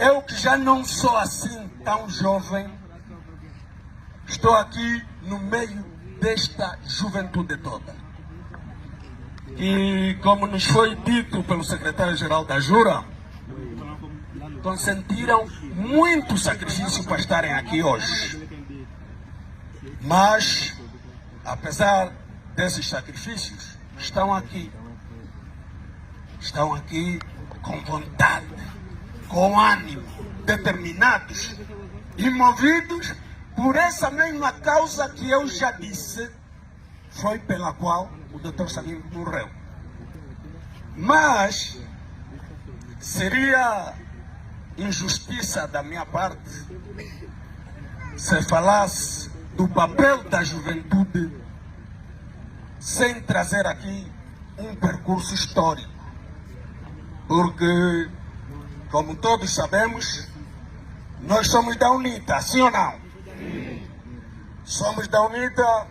Eu que já não sou assim tão jovem, estou aqui no meio desta juventude toda. E como nos foi dito pelo secretário-geral da Jura, consentiram muito sacrifício para estarem aqui hoje. Mas, apesar desses sacrifícios, estão aqui. Estão aqui com vontade, com ânimo, determinados e movidos por essa mesma causa que eu já disse, foi pela qual o Dr. Savimbi morreu. Mas seria injustiça da minha parte se falasse do papel da juventude sem trazer aqui um percurso histórico. Porque, como todos sabemos, nós somos da UNITA, sim ou não? Somos da UNITA,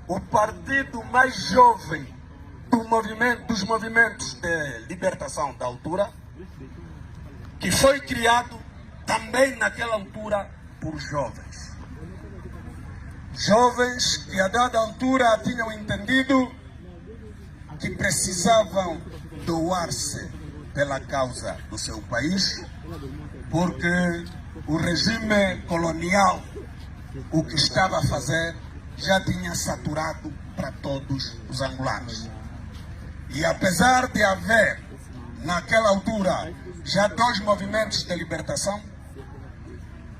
o partido mais jovem dos movimentos de libertação da altura, que foi criado também naquela altura por jovens. Jovens que a dada altura tinham entendido que precisavam doar-se pela causa do seu país, porque o regime colonial, o que estava a fazer, já tinha saturado para todos os angolanos. E apesar de haver, naquela altura, já 2 movimentos de libertação,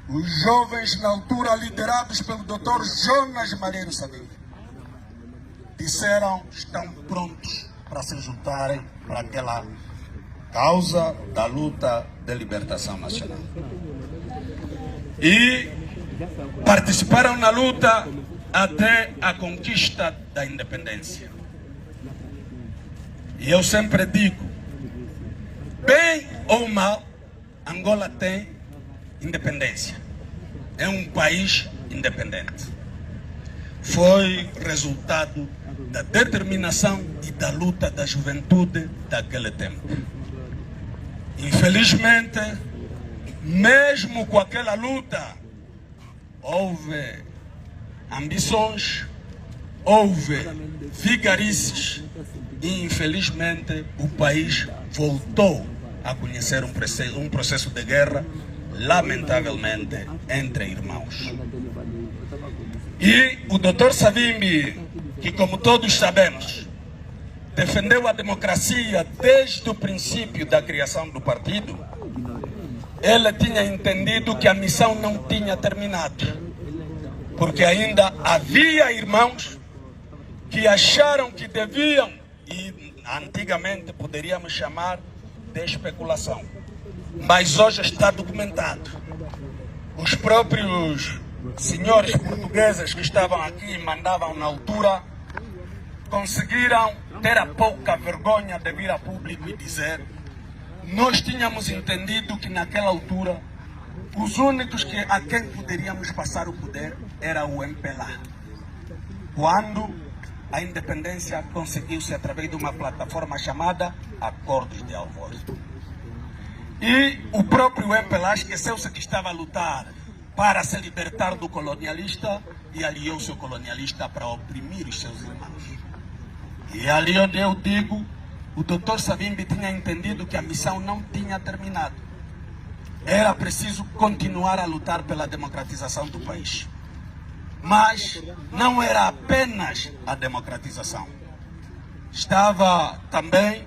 os jovens, na altura, liderados pelo Dr. Jonas Malheiro Savimbi, disseram que estão prontos para se juntarem para aquela causa da luta de libertação nacional. E participaram na luta até a conquista da independência. E eu sempre digo, bem ou mal, Angola tem independência. É um país independente. Foi resultado da determinação e da luta da juventude daquele tempo. Infelizmente, mesmo com aquela luta, houve ambições, houve vigarices e, infelizmente, o país voltou a conhecer um processo de guerra, lamentavelmente, entre irmãos. E o Dr. Savimbi, que como todos sabemos, defendeu a democracia desde o princípio da criação do partido, ele tinha entendido que a missão não tinha terminado, porque ainda havia irmãos que acharam que deviam, e antigamente poderíamos chamar de especulação, mas hoje está documentado. Os próprios senhores portugueses que estavam aqui e mandavam na altura conseguiram ter a pouca vergonha de vir a público e dizer: nós tínhamos entendido que naquela altura os únicos a quem poderíamos passar o poder era o MPLA. Quando a independência conseguiu-se através de uma plataforma chamada Acordos de Alvor. E o próprio MPLA esqueceu-se que estava a lutar para se libertar do colonialista e aliou-se ao colonialista para oprimir os seus irmãos. E ali onde eu digo, o Dr. Savimbi tinha entendido que a missão não tinha terminado. Era preciso continuar a lutar pela democratização do país. Mas não era apenas a democratização. Estava também,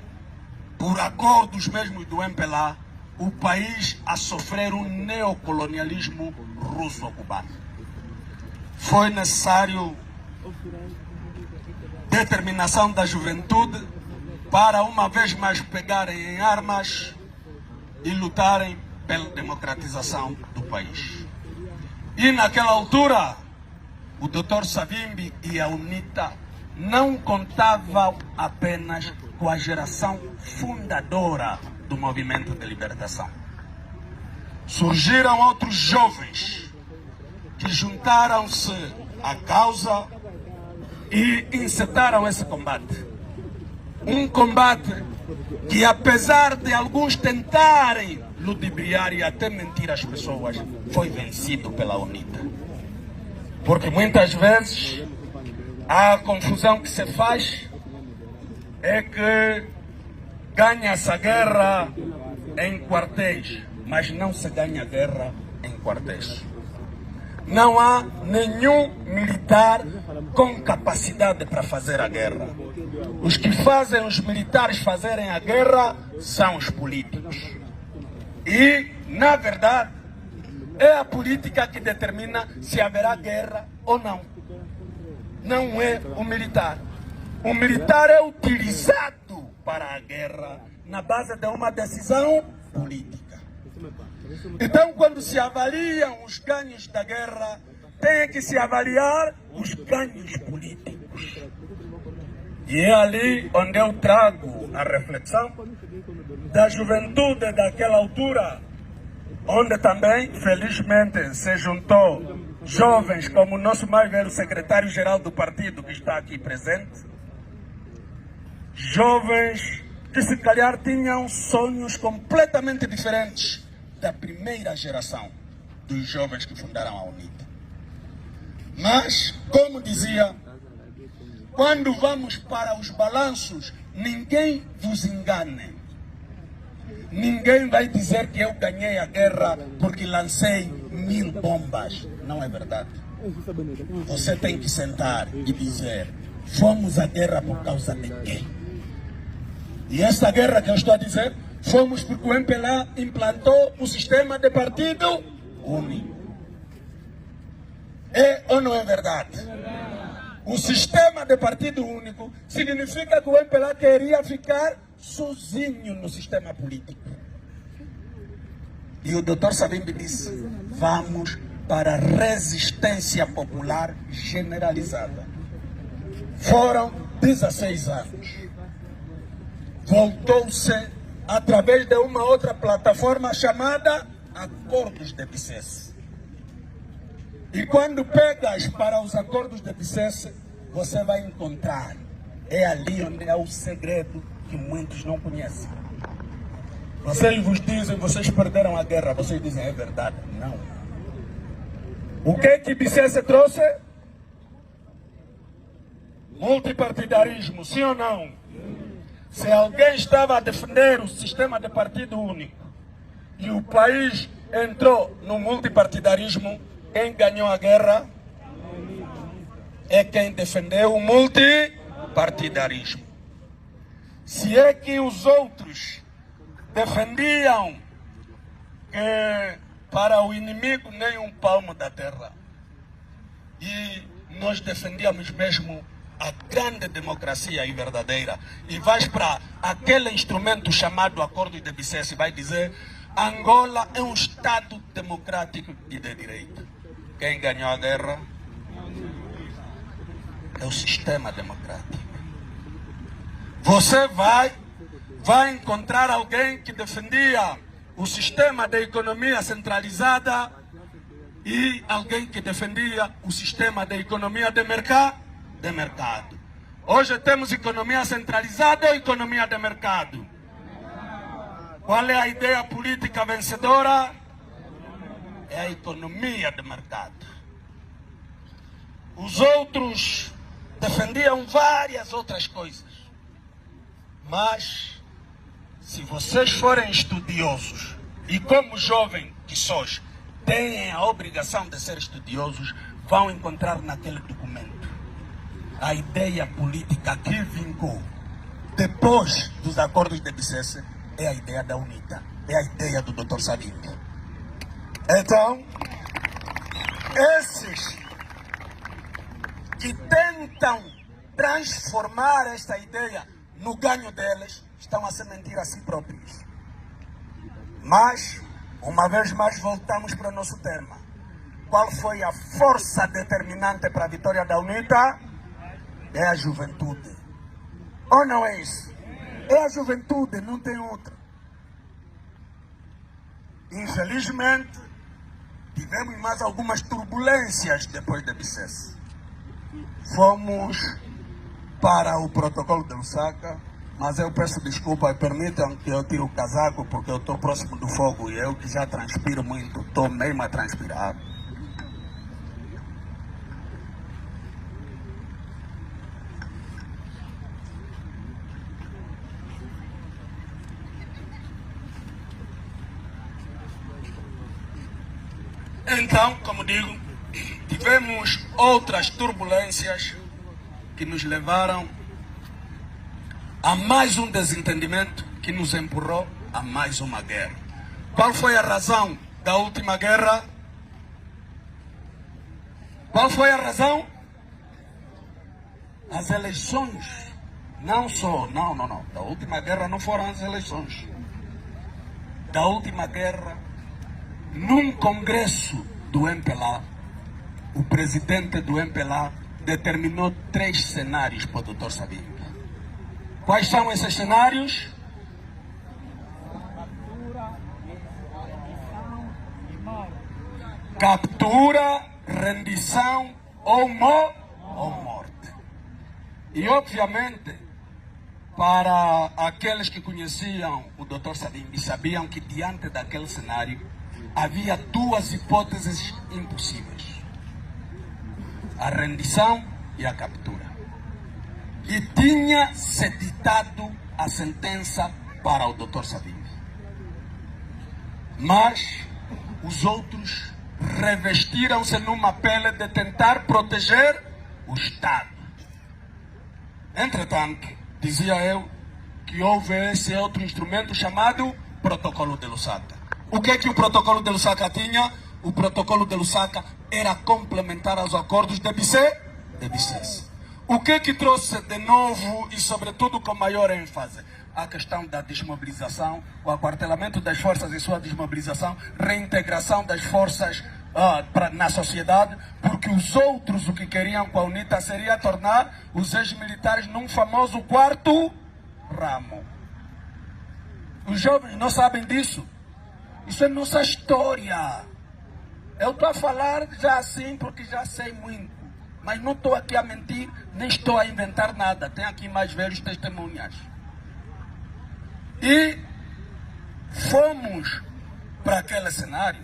por acordos mesmo do MPLA, o país a sofrer um neocolonialismo russo-cubano. Foi necessário determinação da juventude para uma vez mais pegarem em armas e lutarem pela democratização do país. E naquela altura, o Dr. Savimbi e a UNITA não contavam apenas com a geração fundadora do movimento de libertação. Surgiram outros jovens que juntaram-se à causa e encetaram esse combate. Um combate que, apesar de alguns tentarem ludibriar e até mentir às pessoas foi vencido pela UNITA. Porque muitas vezes a confusão que se faz é que ganha-se a guerra em quartéis, mas não se ganha guerra em quartéis. Não há nenhum militar com capacidade para fazer a guerra. Os que fazem os militares fazerem a guerra são os políticos. E, na verdade, é a política que determina se haverá guerra ou não. Não é o militar. O militar é utilizado para a guerra na base de uma decisão política. Então, quando se avaliam os ganhos da guerra, tem que se avaliar os ganhos políticos. E é ali onde eu trago a reflexão da juventude daquela altura, onde também, felizmente, se juntou jovens como o nosso mais velho secretário-geral do partido, que está aqui presente. Jovens que se calhar tinham sonhos completamente diferentes da primeira geração dos jovens que fundaram a UNITA. Mas, como dizia, quando vamos para os balanços, ninguém vos engane. Ninguém vai dizer que eu ganhei a guerra porque lancei 1000 bombas. Não é verdade. Você tem que sentar e dizer, fomos à guerra por causa de quê? E essa guerra que eu estou a dizer, fomos porque o MPLA implantou um sistema de partido único. É ou não é verdade? O sistema de partido único significa que o MPLA queria ficar sozinho no sistema político. E o Dr. Savimbi disse, vamos para a resistência popular generalizada. Foram 16 anos. Voltou-se através de uma outra plataforma chamada Acordos de Bicesse. E quando pegas para os Acordos de Bicesse, você vai encontrar, é ali onde é o segredo que muitos não conhecem. Vocês vos dizem, vocês perderam a guerra, vocês dizem, é verdade. Não. O que Bicesse trouxe? Multipartidarismo, sim ou não? Se alguém estava a defender o sistema de partido único e o país entrou no multipartidarismo, quem ganhou a guerra é quem defendeu o multipartidarismo. Se é que os outros defendiam que para o inimigo nem um palmo da terra, e nós defendíamos mesmo a grande democracia e verdadeira, e vais para aquele instrumento chamado Acordo de Bicesse e vai dizer Angola é um Estado democrático e de direito. Quem ganhou a guerra é o sistema democrático. Você vai encontrar alguém que defendia o sistema da economia centralizada e alguém que defendia o sistema da economia de mercado. Hoje temos economia centralizada ou economia de mercado? Qual é a ideia política vencedora? É a economia de mercado. Os outros defendiam várias outras coisas. Mas, se vocês forem estudiosos, e como jovem que sois, têm a obrigação de ser estudiosos, vão encontrar naquele documento a ideia política que vingou depois dos Acordos de Bicesse é a ideia da UNITA, é a ideia do Dr. Savimbi. Então, esses que tentam transformar esta ideia no ganho deles, estão a se mentir a si próprios. Mas, uma vez mais, voltamos para o nosso tema. Qual foi a força determinante para a vitória da UNITA? É a juventude. Ou não é isso? É a juventude, não tem outra. Infelizmente, tivemos mais algumas turbulências depois de Bicesse. Fomos para o protocolo de Lusaka, Mas eu peço desculpa e permitam que eu tire o casaco porque eu estou próximo do fogo e eu que já transpiro muito, estou mesmo a transpirar. Então, como digo, tivemos outras turbulências que nos levaram a mais um desentendimento que nos empurrou a mais uma guerra. Qual foi a razão da última guerra? Qual foi a razão? As eleições. Não. Da última guerra não foram as eleições. Da última guerra, num congresso do MPLA, o presidente do MPLA determinou 3 cenários para o Dr. Savimbi. Quais são esses cenários? Captura, rendição ou morte. E obviamente, para aqueles que conheciam o Dr. Savimbi, sabiam que diante daquele cenário havia 2 hipóteses impossíveis: a rendição e a captura. E tinha-se ditado a sentença para o Dr. Savimbi. Mas os outros revestiram-se numa pele de tentar proteger o Estado. Entretanto, dizia eu que houve esse outro instrumento chamado Protocolo de Lusaka. O que o Protocolo de Lusaka tinha? O Protocolo de Lusaka era complementar aos acordos de Bicesse. O que trouxe de novo e, sobretudo, com maior ênfase? A questão da desmobilização, o aquartelamento das forças e sua desmobilização, reintegração das forças na sociedade, porque os outros o que queriam com a UNITA seria tornar os ex-militares num famoso 4º ramo. Os jovens não sabem disso. Isso é nossa história. Eu estou a falar já assim porque já sei muito. Mas não estou aqui a mentir, nem estou a inventar nada. Tem aqui mais velhos testemunhas. E fomos para aquele cenário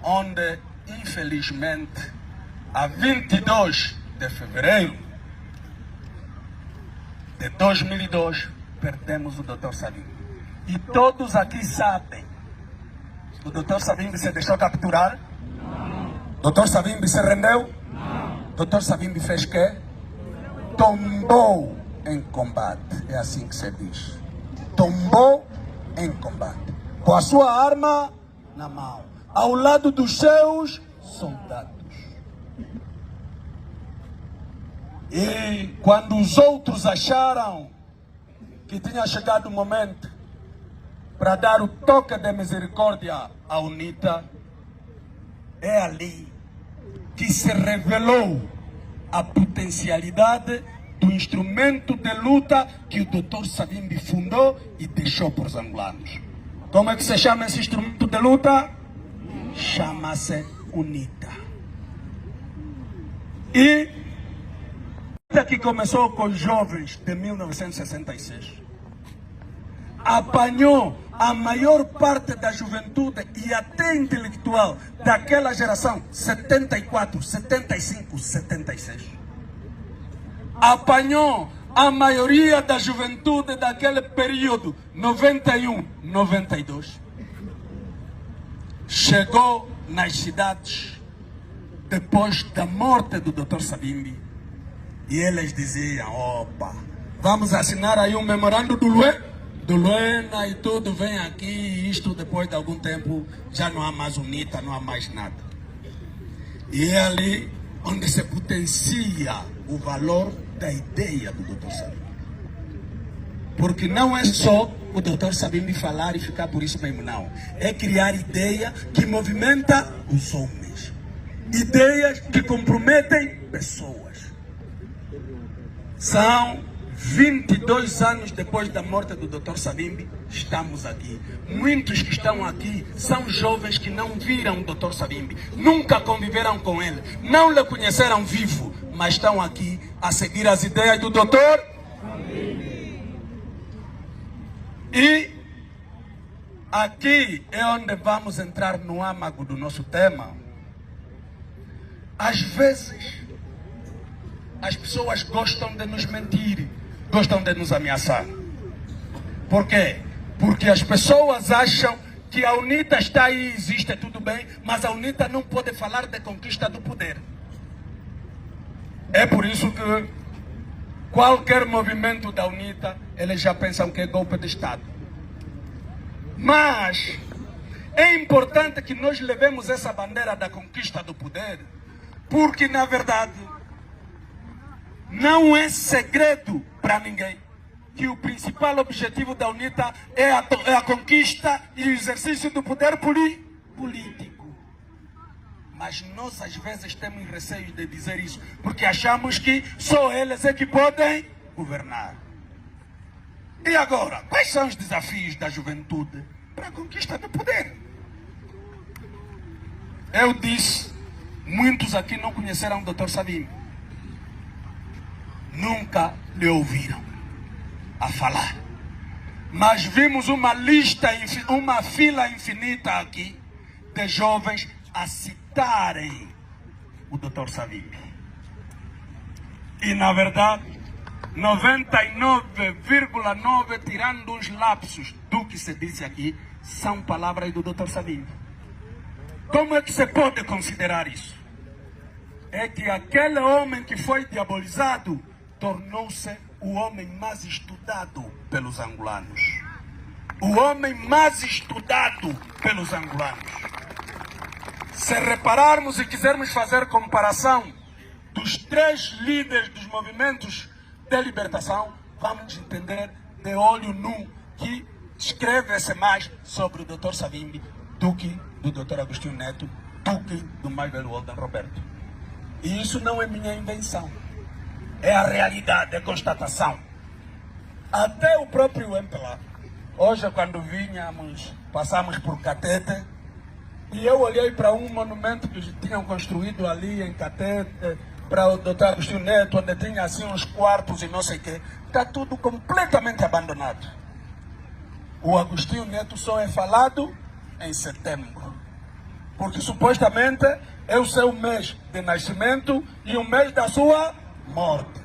onde, infelizmente, a 22 de fevereiro de 2002, perdemos o Dr. Savimbi. E todos aqui sabem, o Dr. Savimbi se deixou capturar? Não. Dr. Savimbi se rendeu? Dr. Savimbi fez quê? Tombou em combate. É assim que se diz. Tombou em combate. Com a sua arma na mão. Ao lado dos seus soldados. E quando os outros acharam que tinha chegado o momento para dar o toque de misericórdia à UNITA, é ali que se revelou a potencialidade do instrumento de luta que o Dr. Savimbi fundou e deixou para os angolanos. Como é que se chama esse instrumento de luta? Chama-se UNITA. E que começou com os jovens de 1966. Apanhou a maior parte da juventude e até intelectual daquela geração, 74, 75, 76. Apanhou a maioria da juventude daquele período, 91, 92. Chegou nas cidades depois da morte do Dr. Savimbi e eles diziam: opa, vamos assinar aí um memorando do Luena e tudo, vem aqui, e isto depois de algum tempo já não há mais UNITA, não há mais nada. E é ali onde se potencia o valor da ideia do Dr. Savimbi. Porque não é só o Dr. Savimbi falar e ficar por isso mesmo, não. É criar ideia que movimenta os homens. Ideias que comprometem pessoas. São 22 anos depois da morte do Dr. Savimbi, estamos aqui. Muitos que estão aqui são jovens que não viram o Dr. Savimbi, nunca conviveram com ele, não lhe conheceram vivo, mas estão aqui a seguir as ideias do Dr. Savimbi. E aqui é onde vamos entrar no âmago do nosso tema. Às vezes, as pessoas gostam de nos mentir, gostam de nos ameaçar. Por quê? Porque as pessoas acham que a UNITA está aí, existe, tudo bem, mas a UNITA não pode falar de conquista do poder. É por isso que qualquer movimento da UNITA, eles já pensam que é golpe de Estado. Mas é importante que nós levemos essa bandeira da conquista do poder, porque na verdade não é segredo para ninguém que o principal objetivo da UNITA é a conquista e o exercício do poder político. Mas nós às vezes temos receio de dizer isso, porque achamos que só eles é que podem governar. E agora, quais são os desafios da juventude para a conquista do poder? Eu disse, muitos aqui não conheceram o Dr. Savimbi. Nunca lhe ouviram a falar. Mas vimos uma lista, uma fila infinita aqui de jovens a citarem o Dr. Savimbi. E na verdade, 99,9, tirando uns lapsos do que se disse aqui, são palavras do Dr. Savimbi. Como é que se pode considerar isso? É que aquele homem que foi diabolizado tornou-se o homem mais estudado pelos angolanos. O homem mais estudado pelos angolanos. Se repararmos e quisermos fazer comparação dos 3 líderes dos movimentos de libertação, vamos entender de olho nu que escreve-se mais sobre o Dr. Savimbi do que do Dr. Agostinho Neto, do que do mais velho Walden Roberto. E isso não é minha invenção. É a realidade, é a constatação. Até o próprio MPLA. Hoje, quando passamos por Catete, e eu olhei para um monumento que tinham construído ali em Catete, para o Dr. Agostinho Neto, onde tinha assim uns quartos e não sei o quê. Está tudo completamente abandonado. O Agostinho Neto só é falado em setembro. Porque supostamente é o seu mês de nascimento e o mês da sua morte.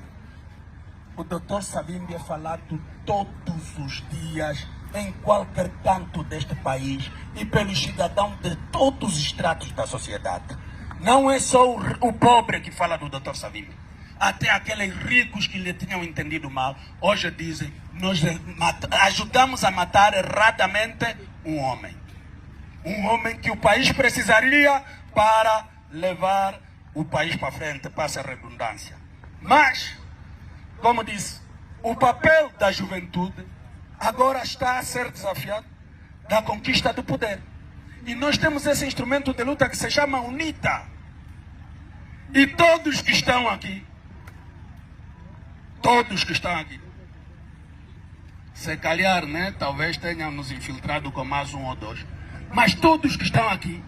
O Dr. Savimbi é falado todos os dias, em qualquer canto deste país e pelos cidadãos de todos os estratos da sociedade. Não é só o pobre que fala do Dr. Savimbi. Até aqueles ricos que lhe tinham entendido mal, hoje dizem, nós ajudamos a matar erradamente um homem. Um homem que o país precisaria para levar o país para frente, passa a redundância. Mas, como disse, o papel da juventude agora está a ser desafiado da conquista do poder. E nós temos esse instrumento de luta que se chama UNITA. E todos que estão aqui, se calhar, né, talvez tenham nos infiltrado com mais um ou dois, mas todos que estão aqui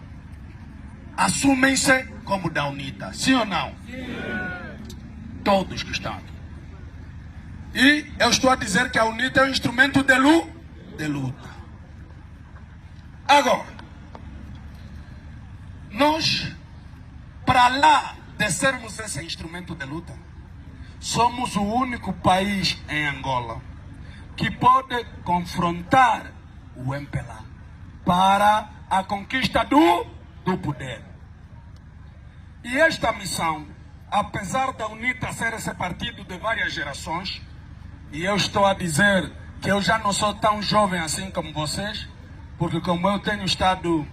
assumem-se como da UNITA, sim ou não? Sim. Todos que estão aqui. E eu estou a dizer que a UNITA é um instrumento de luta. Agora, nós, para lá de sermos esse instrumento de luta, somos o único país em Angola que pode confrontar o MPLA para a conquista do poder. E esta missão, apesar da UNITA ser esse partido de várias gerações, e eu estou a dizer que eu já não sou tão jovem assim como vocês, porque como eu tenho estado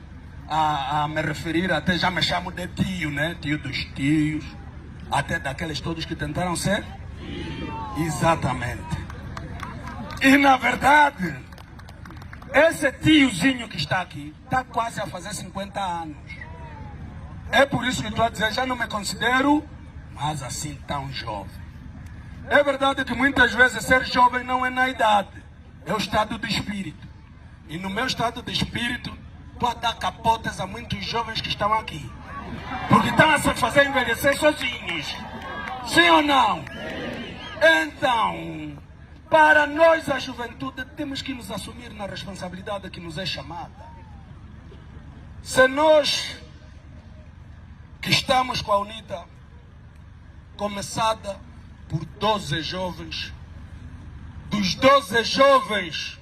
a me referir, até já me chamo de tio, né? Tio dos tios, até daqueles todos que tentaram ser. Exatamente. E na verdade, esse tiozinho que está aqui, está quase a fazer 50 anos. É por isso que estou a dizer, já não me considero mais assim tão jovem. É verdade que muitas vezes ser jovem não é na idade, é o estado de espírito. E no meu estado de espírito, estou a dar capotas a muitos jovens que estão aqui. Porque estão a se fazer envelhecer sozinhos. Sim ou não? Então, Para nós, a juventude, temos que nos assumir na responsabilidade que nos é chamada. Se nós, que estamos com a UNITA, começada por 12 jovens, dos 12 jovens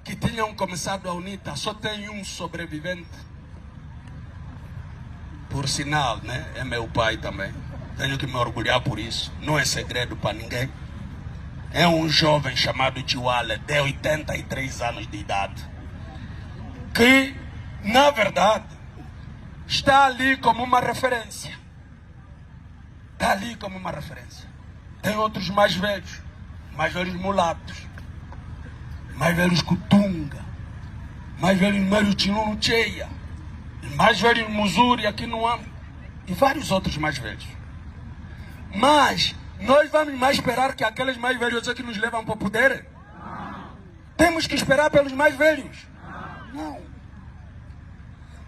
que tinham começado a UNITA, só tem um sobrevivente. Por sinal, né? É meu pai também. Tenho que me orgulhar por isso. Não é segredo para ninguém. É um jovem chamado Tiwale, de 83 anos de idade, que, na verdade, está ali como uma referência. Está ali como uma referência. Tem outros mais velhos mulatos, mais velhos Kutunga, mais velhos Mário Tinunu Cheia, mais velhos Muzuri aqui no Amo, e vários outros mais velhos. Mas nós vamos mais esperar que aqueles mais velhos que nos levam para o poder? Temos que esperar pelos mais velhos? Não.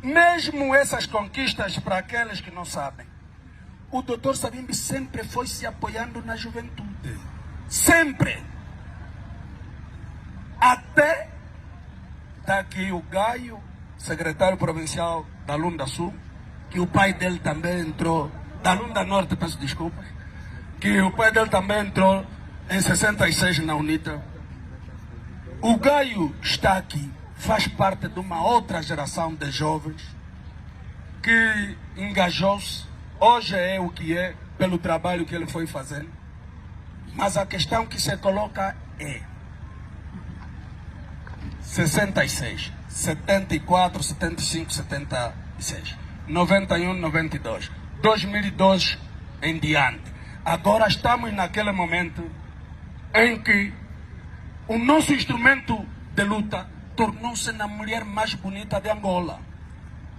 Mesmo essas conquistas, para aqueles que não sabem, o Dr. Savimbi sempre foi se apoiando na juventude. Sempre. Até daqui o Gaio, secretário provincial da Lunda Sul, que o pai dele também entrou, da Lunda Norte, peço desculpas, que o pai dele também entrou em 66 na UNITA. O Gaio está aqui, faz parte de uma outra geração de jovens que engajou-se, hoje é o que é, pelo trabalho que ele foi fazendo. Mas a questão que se coloca é 66, 74, 75, 76, 91, 92, 2002 em diante. Agora estamos naquele momento em que o nosso instrumento de luta tornou-se na mulher mais bonita de Angola.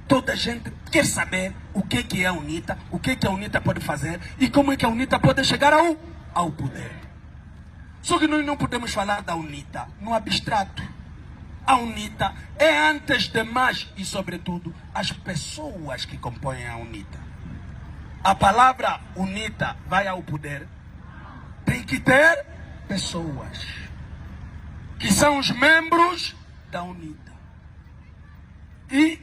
Toda a gente quer saber o que é a UNITA, o que a UNITA pode fazer e como é que a UNITA pode chegar ao poder. Só que nós não podemos falar da UNITA no abstrato. A UNITA é, antes de mais e sobretudo, as pessoas que compõem a UNITA. A palavra UNITA vai ao poder, tem que ter pessoas que são os membros da UNITA. E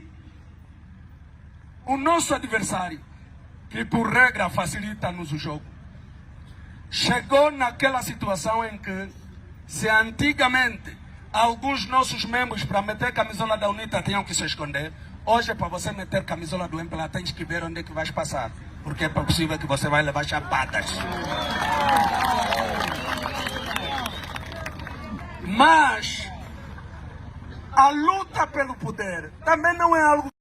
o nosso adversário, que por regra facilita-nos o jogo, chegou naquela situação em que, se antigamente alguns nossos membros, para meter camisola da UNITA, tinham que se esconder, hoje, para você meter camisola do MPLA, tens que ver onde é que vais passar, porque é possível que você vai levar chapadas. Mas a luta pelo poder também não é algo